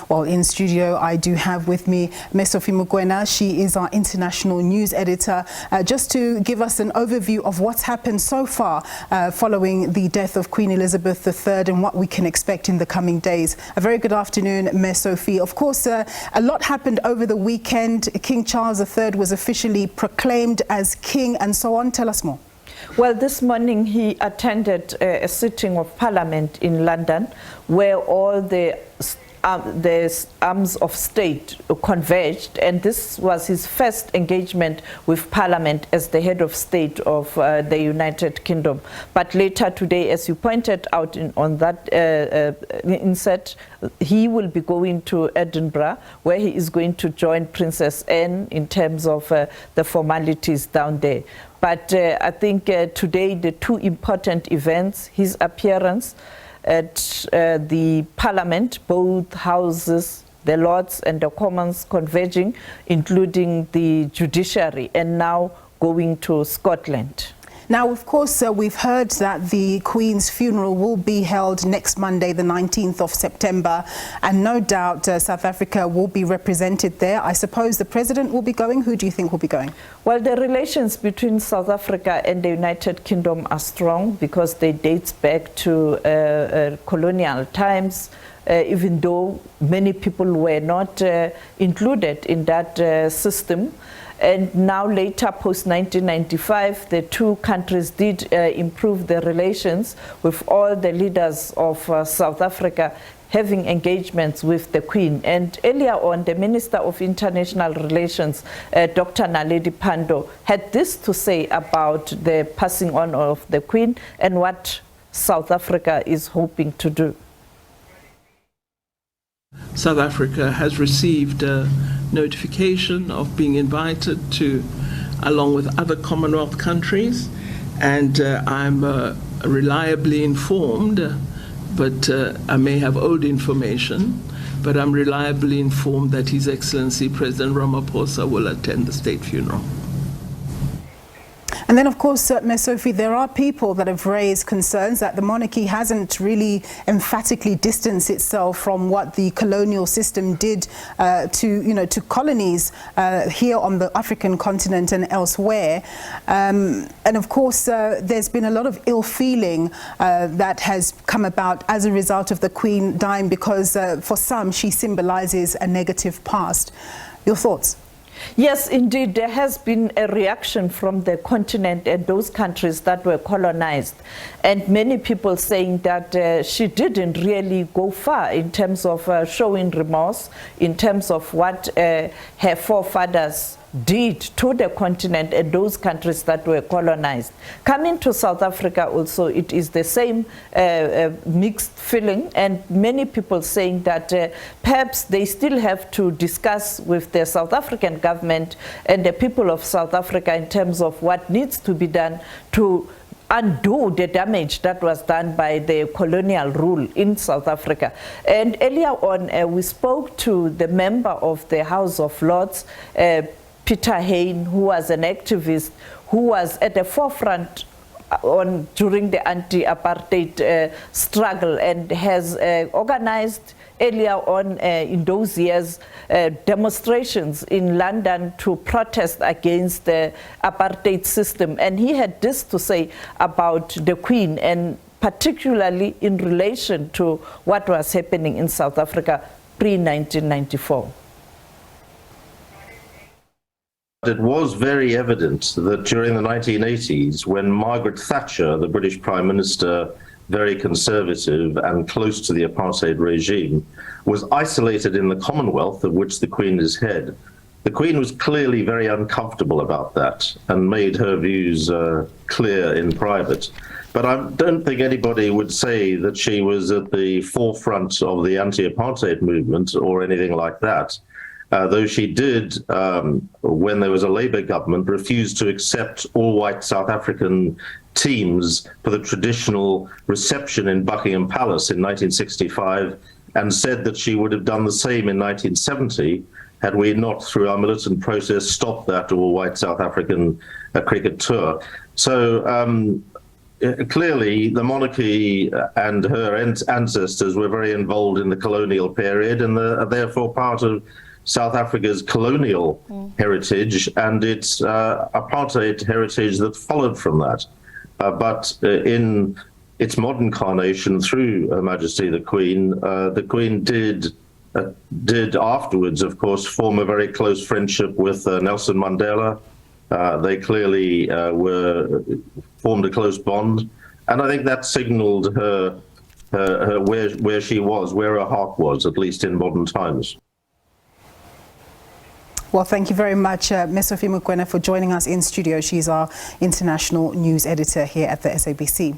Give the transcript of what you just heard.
Well, in studio, I do have with me Ms. Sophie Mokoena. She is our International News Editor, just to give us an overview of what's happened so far following the death of Queen Elizabeth III and what we can expect in the coming days. A very good afternoon, Ms. Sophie. Of course, a lot happened over the weekend. King Charles III was officially proclaimed as king and so on. Tell us more. Well, this morning he attended a sitting of Parliament in London where all the arms of state converged, and this was his first engagement with Parliament as the head of state of the United Kingdom. But later today, as you pointed out on that insert, he will be going to Edinburgh, where he is going to join Princess Anne in terms of the formalities down there. But I think today the two important events, his appearance at the Parliament, both houses, the Lords and the Commons converging, including the judiciary, and now going to Scotland. Now, of course, we've heard that the Queen's funeral will be held next Monday, the 19th of September, and no doubt South Africa will be represented there. I suppose the President will be going. Who do you think will be going? Well, the relations between South Africa and the United Kingdom are strong because they date back to colonial times, even though many people were not included in that system. And now later, post-1995, the two countries did improve their relations, with all the leaders of South Africa having engagements with the Queen. And earlier on, the Minister of International Relations, Dr. Naledi Pandor, had this to say about the passing on of the Queen and what South Africa is hoping to do. South Africa has received a notification of being invited to, along with other Commonwealth countries, and I'm reliably informed, but I may have old information, but I'm reliably informed that His Excellency President Ramaphosa will attend the state funeral. And then, of course, Ms. Sophie, there are people that have raised concerns that the monarchy hasn't really emphatically distanced itself from what the colonial system did to colonies here on the African continent and elsewhere. And of course, there's been a lot of ill feeling that has come about as a result of the Queen dying because for some, she symbolizes a negative past. Your thoughts? Yes, indeed, there has been a reaction from the continent and those countries that were colonized, and many people saying that she didn't really go far in terms of showing remorse, in terms of what her forefathers did to the continent and those countries that were colonized. Coming to South Africa also, it is the same mixed feeling, and many people saying that perhaps they still have to discuss with the South African government and the people of South Africa in terms of what needs to be done to undo the damage that was done by the colonial rule in South Africa. And earlier on, we spoke to the member of the House of Lords, Peter Hain, who was an activist who was at the forefront during the anti-apartheid struggle and has organized earlier on in those years demonstrations in London to protest against the apartheid system. And he had this to say about the Queen, and particularly in relation to what was happening in South Africa pre-1994. It was very evident that during the 1980s, when Margaret Thatcher, the British Prime Minister, very conservative and close to the apartheid regime, was isolated in the Commonwealth of which the Queen is head, the Queen was clearly very uncomfortable about that and made her views clear in private. But I don't think anybody would say that she was at the forefront of the anti-apartheid movement or anything like that. Though she did, when there was a Labour government, refuse to accept all white South African teams for the traditional reception in Buckingham Palace in 1965, and said that she would have done the same in 1970 had we not, through our militant process, stopped that all white South African cricket tour. So clearly the monarchy and her ancestors were very involved in the colonial period and are therefore part of South Africa's colonial heritage and its apartheid heritage that followed from that. But in its modern carnation through Her Majesty the Queen did afterwards, of course, form a very close friendship with Nelson Mandela. They clearly formed a close bond, and I think that signaled her where she was, where her heart was, at least in modern times. Well, thank you very much, Ms. Sophie Mokoena, for joining us in studio. She's our international news editor here at the SABC.